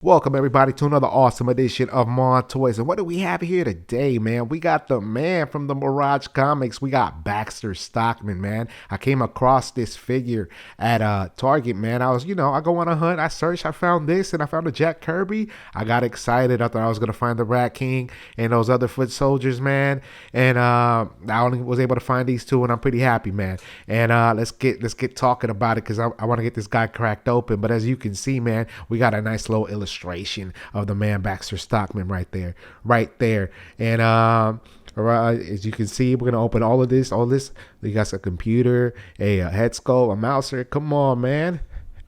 Welcome everybody to another awesome edition of Mon Toys. And what do we have here today, man? We got the man from the Mirage comics. We got Baxter Stockman, man. I came across this figure at Target, man. I go on a hunt. I searched, I found this, and I found a Jack Kirby. I got excited. I thought I was gonna find the Rat King and those other foot soldiers, man. And I only was able to find these two, and I'm pretty happy, man. And let's get talking about it because I want to get this guy cracked open. But as you can see, man, we got a nice little illustration of the man Baxter Stockman right there. And as you can see, we're gonna open all this. We got a computer, a head sculpt, a mouser. Come on, man.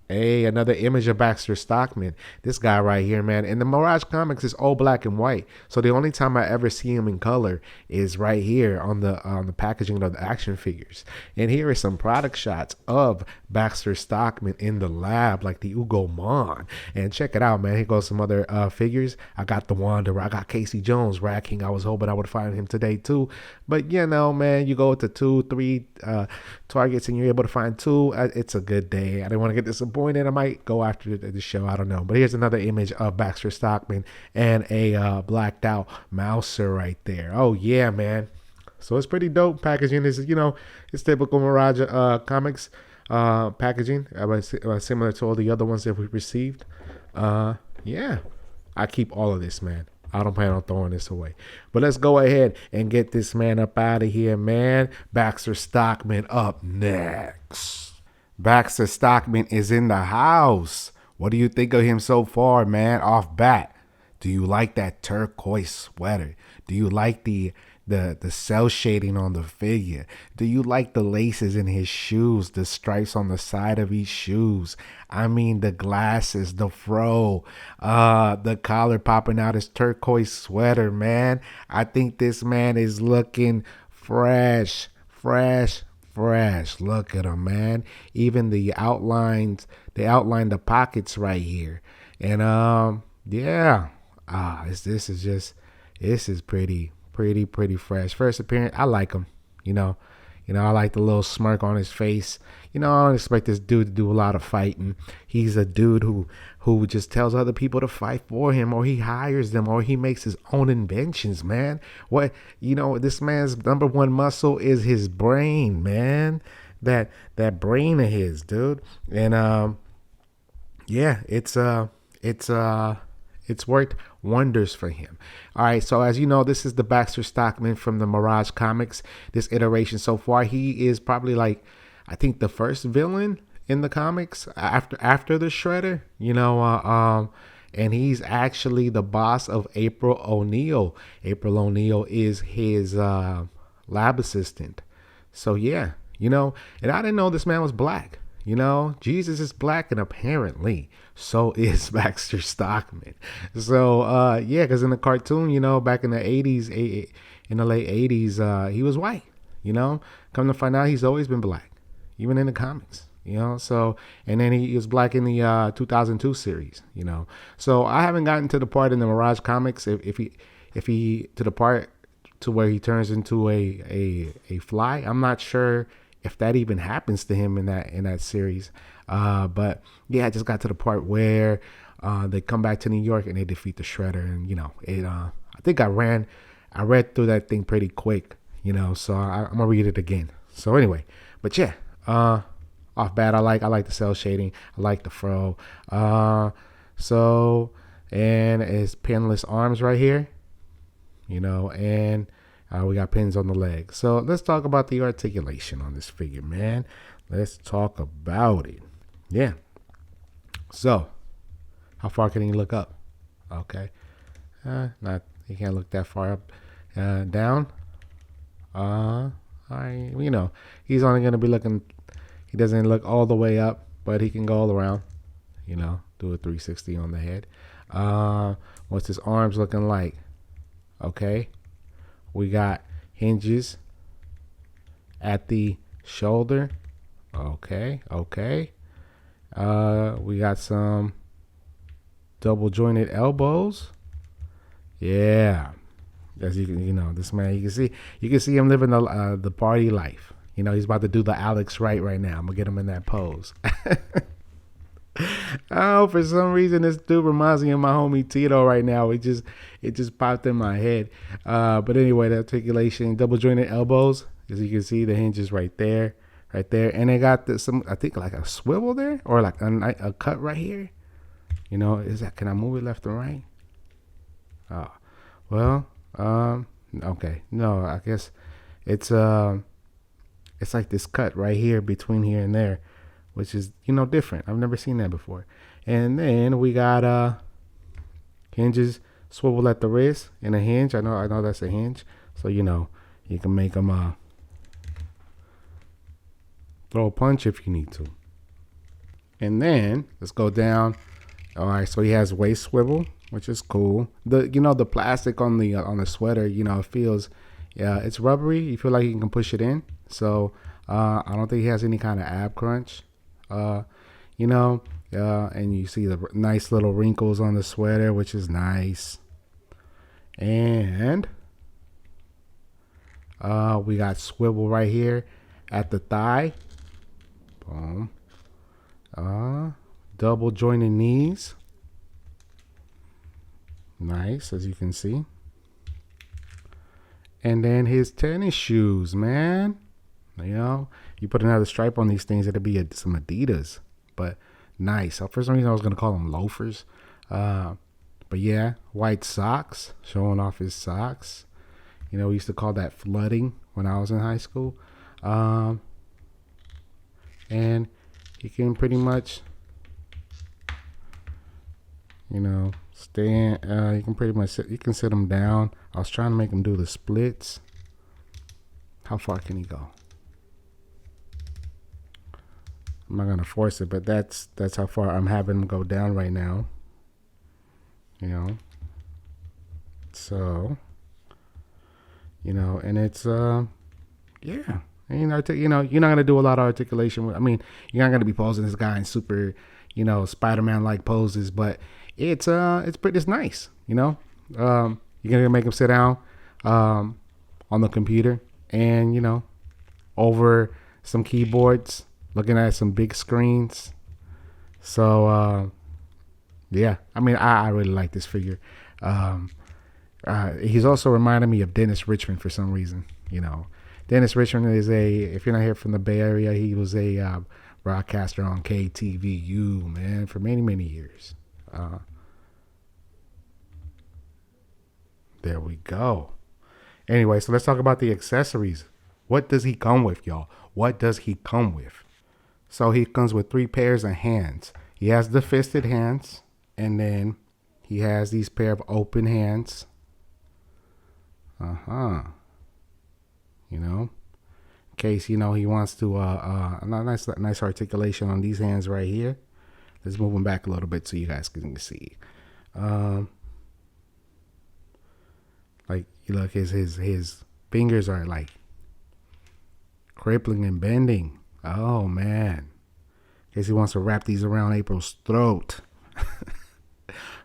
Hey, another image of Baxter Stockman. This guy right here, man. And the Mirage comics is all black and white. So the only time I ever see him in color is right here on the packaging of the action figures. And here is some product shots of Baxter Stockman in the lab, like the Ugo Mon. And check it out, man. Here goes some other figures. I got the Wanderer. I got Casey Jones, Rat King. I was hoping I would find him today too. But you know, man, you go to 2-3 Targets and you're able to find two. It's a good day. I didn't want to get disappointed. I might go after the show. I don't know. But here's another image of Baxter Stockman and a blacked out Mouser right there. Oh, yeah, man. So it's pretty dope packaging. It's typical Mirage comics packaging, similar to all the other ones that we received. Yeah, I keep all of this, man. I don't plan on throwing this away. But let's go ahead and get this man up out of here, man. Baxter Stockman up next. Baxter Stockman is in the house. What do you think of him so far, man? Off bat. Do you like that turquoise sweater? Do you like the cell shading on the figure? Do you like the laces in his shoes, the stripes on the side of his shoes? I mean, the glasses, the fro, the collar popping out his turquoise sweater, man. I think this man is looking fresh. Look at him, man. Even the outlines, they outline the pockets right here. And yeah. This is pretty fresh. First appearance, I like him. I like the little smirk on his face. I don't expect this dude to do a lot of fighting. He's a dude who just tells other people to fight for him, or he hires them, or he makes his own inventions, man. This man's number one muscle is his brain, man. That brain of his, dude. And yeah, it's worked wonders for him. All right, so as you know, this is the Baxter Stockman from the Mirage comics. This iteration so far, he is probably I think the first villain in the comics after the Shredder. And he's actually the boss of April O'Neil. April O'Neil is his lab assistant. So yeah, and I didn't know this man was black. Jesus is black, and apparently so is Baxter Stockman. So yeah, because in the cartoon, back in the 80s, in the late 80s, he was white. Come to find out, he's always been black, even in the comics. So, and then he was black in the 2002 series. So I haven't gotten to the part in the Mirage comics if he to the part to where he turns into a fly. I'm not sure if that even happens to him in that series. But yeah, I just got to the part where they come back to New York and they defeat the Shredder, and I think I read through that thing pretty quick, so I'm gonna read it again. So anyway, but yeah, off bat, I like the cell shading, I like the fro, so, and his pinless arms right here, and we got pins on the leg. So let's talk about the articulation on this figure, man. Let's talk about it. Yeah. So, how far can he look up? Okay. He can't look that far up. Down. He's only going to be looking, he doesn't look all the way up, but he can go all around, do a 360 on the head. What's his arms looking like? Okay. We got hinges at the shoulder. Okay. We got some double jointed elbows. Yeah. As you can, this man, you can see him living the party life. He's about to do the Alex right now. I'm gonna get him in that pose. Oh, for some reason this dude reminds me of my homie Tito right now. It just popped in my head. But anyway, the articulation, double jointed elbows, as you can see, the hinge is right there, right there, and they got some, I think, like a swivel there, or like a cut right here. You know, is that? Can I move it left or right? Oh, well, okay, no, I guess it's it's like this cut right here between here and there, which is, different. I've never seen that before. And then we got hinges swivel at the wrist and a hinge. I know that's a hinge. So you can make them throw a punch if you need to. And then let's go down. All right, so he has waist swivel, which is cool. The plastic on the sweater, it feels, yeah, it's rubbery. You feel like you can push it in. So I don't think he has any kind of ab crunch. And you see the nice little wrinkles on the sweater, which is nice. And we got swivel right here at the thigh. Boom. Double jointed knees. Nice, as you can see. And then his tennis shoes, man. You put another stripe on these things, it'll be some Adidas. But nice. For some reason, I was going to call them loafers. But yeah, white socks, showing off his socks. We used to call that flooding when I was in high school. And you can pretty much, stand. You can pretty much sit him down. I was trying to make him do the splits. How far can he go? I'm not gonna force it, but that's how far I'm having him go down right now. So, and it's yeah. And, you're not gonna do a lot of articulation. You're not gonna be posing this guy in super, Spider-Man like poses, but it's nice. You're gonna make him sit down, on the computer, and over some keyboards, looking at some big screens. So yeah, I really like this figure. He's also reminding me of Dennis Richmond for some reason. Dennis Richmond is if you're not here from the Bay Area, he was a broadcaster on KTVU, man, for many, many years. There we go. Anyway, so let's talk about the accessories. What does he come with, y'all? What does he come with? So he comes with 3 pairs of hands. He has the fisted hands, and then he has these pair of open hands. In case, he wants to, nice articulation on these hands right here. Let's move them back a little bit so you guys can see. Like, look, his fingers are like crippling and bending. Oh, man. In case he wants to wrap these around April's throat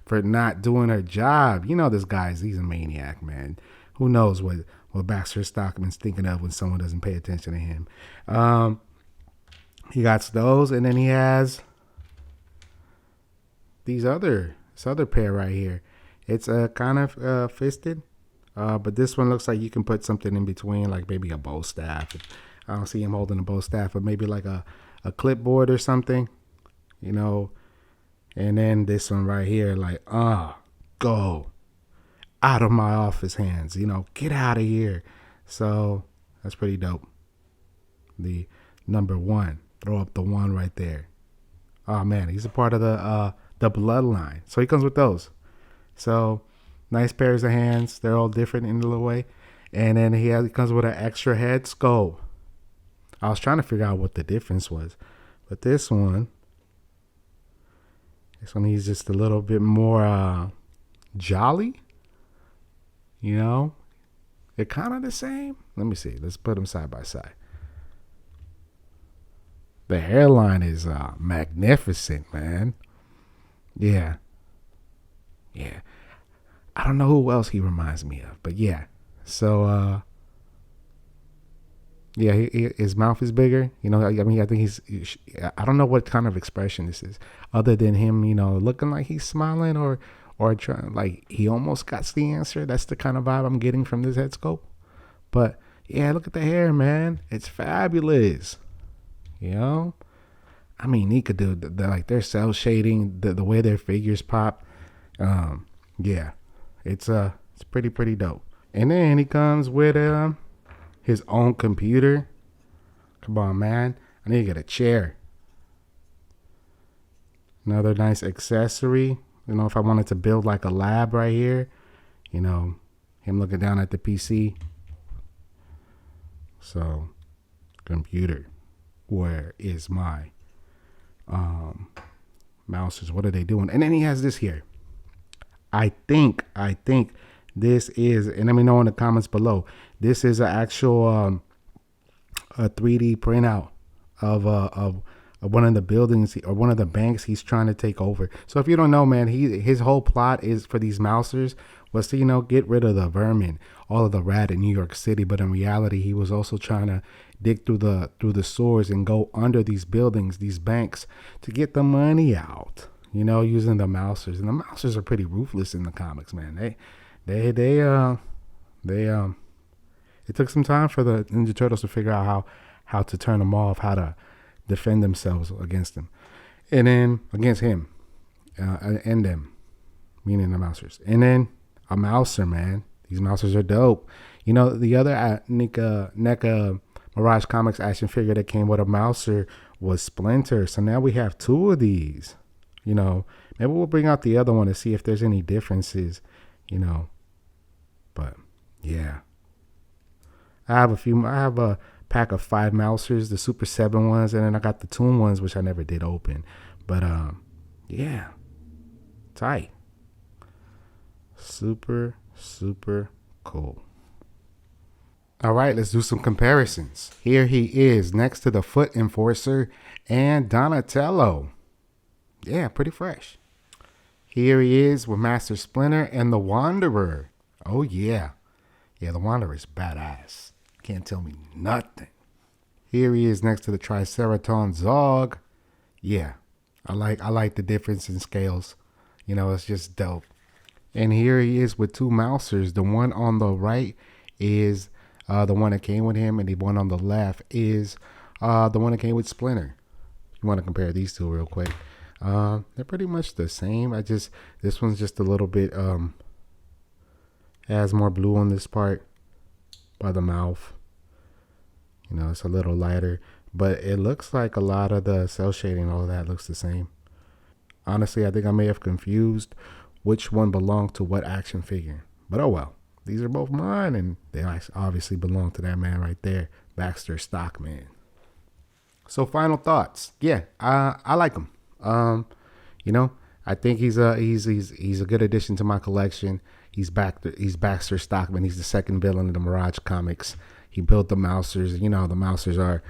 for not doing her job. He's a maniac, man. Who knows what Baxter Stockman's thinking of when someone doesn't pay attention to him. He got those, and then he has this other pair right here. It's kind of fisted, but this one looks like you can put something in between, like maybe a bow staff. I don't see him holding a bow staff, but maybe like a clipboard or something, And then this one right here, like, go out of my office hands, get out of here. So that's pretty dope. The number 1, throw up the 1 right there. Oh man, he's a part of the bloodline. So he comes with those. So nice pairs of hands. They're all different in a little way. And then he comes with an extra head sculpt. I was trying to figure out what the difference was, but this one he's just a little bit more jolly. They're kind of the same. Let me see. Let's put them side by side. The hairline is magnificent, man. Yeah. I don't know who else he reminds me of, but yeah. So Yeah, his mouth is bigger. I mean, I think I don't know what kind of expression this is, other than him, looking like he's smiling or trying, like he almost got the answer. That's the kind of vibe I'm getting from this head sculpt. But yeah, look at the hair, man. It's fabulous. You know, I mean, NECA dude, like their cell shading, the way their figures pop. Yeah, it's pretty dope. And then he comes with his own computer. Come on, man. I need to get a chair. Another nice accessory. If I wanted to build like a lab right here, him looking down at the PC. So, computer. Where is my mouses? What are they doing? And then he has this here. I think this is, and let me know in the comments below. This is an actual a 3D printout of one of the buildings or one of the banks he's trying to take over. So if you don't know, man, his whole plot is for these mousers was to get rid of the vermin, all of the rat in New York City. But in reality, he was also trying to dig through the sewers and go under these buildings, these banks, to get the money out. Using the mousers, and the mousers are pretty ruthless in the comics, man. It took some time for the Ninja Turtles to figure out how to turn them off, how to defend themselves against them, and then against him, and them, meaning the mousers. And then a mouser, man. These mousers are dope. The other NECA Mirage Comics action figure that came with a mouser was Splinter. So now we have two of these. Maybe we'll bring out the other one to see if there's any differences. But yeah, I have a pack of 5 mousers, the Super 7 ones, and then I got the Toon ones, which I never did open. But yeah, tight. Super cool. All right, let's do some comparisons. Here he is next to the Foot Enforcer and Donatello. Yeah, pretty fresh. Here he is with Master Splinter and the Wanderer. Oh yeah. Yeah, the Wanderer is badass. Can't tell me nothing. Here he is next to the Triceraton Zog. Yeah, I like the difference in scales. It's just dope. And here he is with 2 mousers. The one on the right is the one that came with him, and the one on the left is the one that came with Splinter. You want to compare these two real quick. They're pretty much the same. This one's just a little bit has more blue on this part by the mouth. It's a little lighter, but it looks like a lot of the cell shading, all of that looks the same. Honestly, I think I may have confused which one belonged to what action figure, but oh well. These are both mine, and they obviously belong to that man right there, Baxter Stockman. So final thoughts. Yeah, I like him. I think he's a good addition to my collection. He's Baxter Stockman. He's the second villain in the Mirage comics. He built the mousers. The mousers are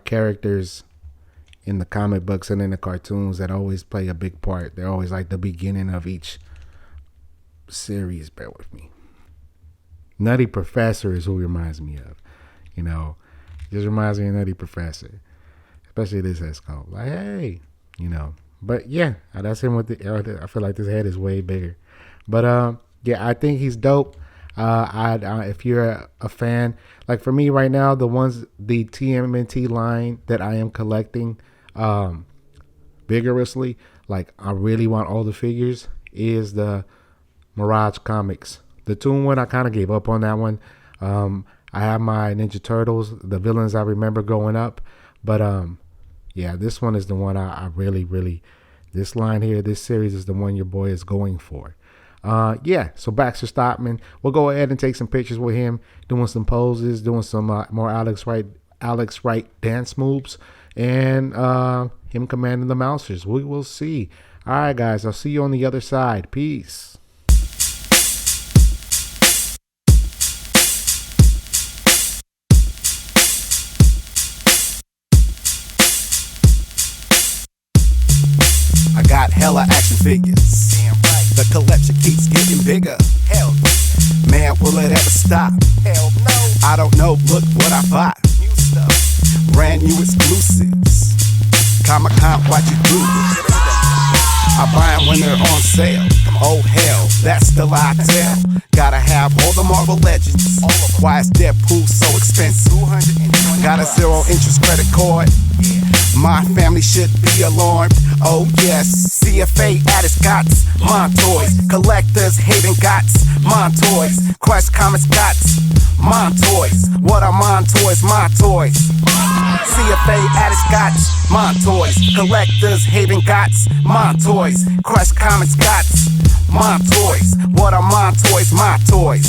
characters in the comic books and in the cartoons that always play a big part. They're always like the beginning of each series. Bear with me. Nutty Professor is who he reminds me of. Just reminds me of Nutty Professor, especially this head sculpt. Like, hey, But yeah, that's him with the. I feel like this head is way bigger, but yeah, I think he's dope. If you're a fan, like for me right now, the TMNT line that I am collecting, vigorously, like I really want all the figures, is the Mirage Comics. The Toon one, I kind of gave up on that one. I have my Ninja Turtles, the villains I remember growing up, but yeah, this one is the one I really, this line here, this series is the one your boy is going for. Yeah, so Baxter Stockman, we'll go ahead and take some pictures with him, doing some poses, doing some more Alex Wright dance moves, and him commanding the mousers. We will see. All right, guys, I'll see you on the other side. Peace. I got hella action figures. Damn right. The collection keeps getting bigger. Hell yeah. Man, will it ever stop? Hell no. I don't know, look what I bought. New stuff. Brand new exclusives. Comic-Con, watch you do it. I buy them when they're on sale. Oh hell, that's the lie I tell. Gotta have all the Marvel Legends. Why is Deadpool so expensive? Got a zero interest credit card. My family should be alarmed. Oh yes, CFA at its gots. Montoys, collectors haven gots. Montoys, Quest Comics gots. Montoys, what are Montoys? My toys. CFA at its gots. Montoys, collectors haven gots. Montoys, Quest Comics gots. Montoys, what are Montoys? My toys.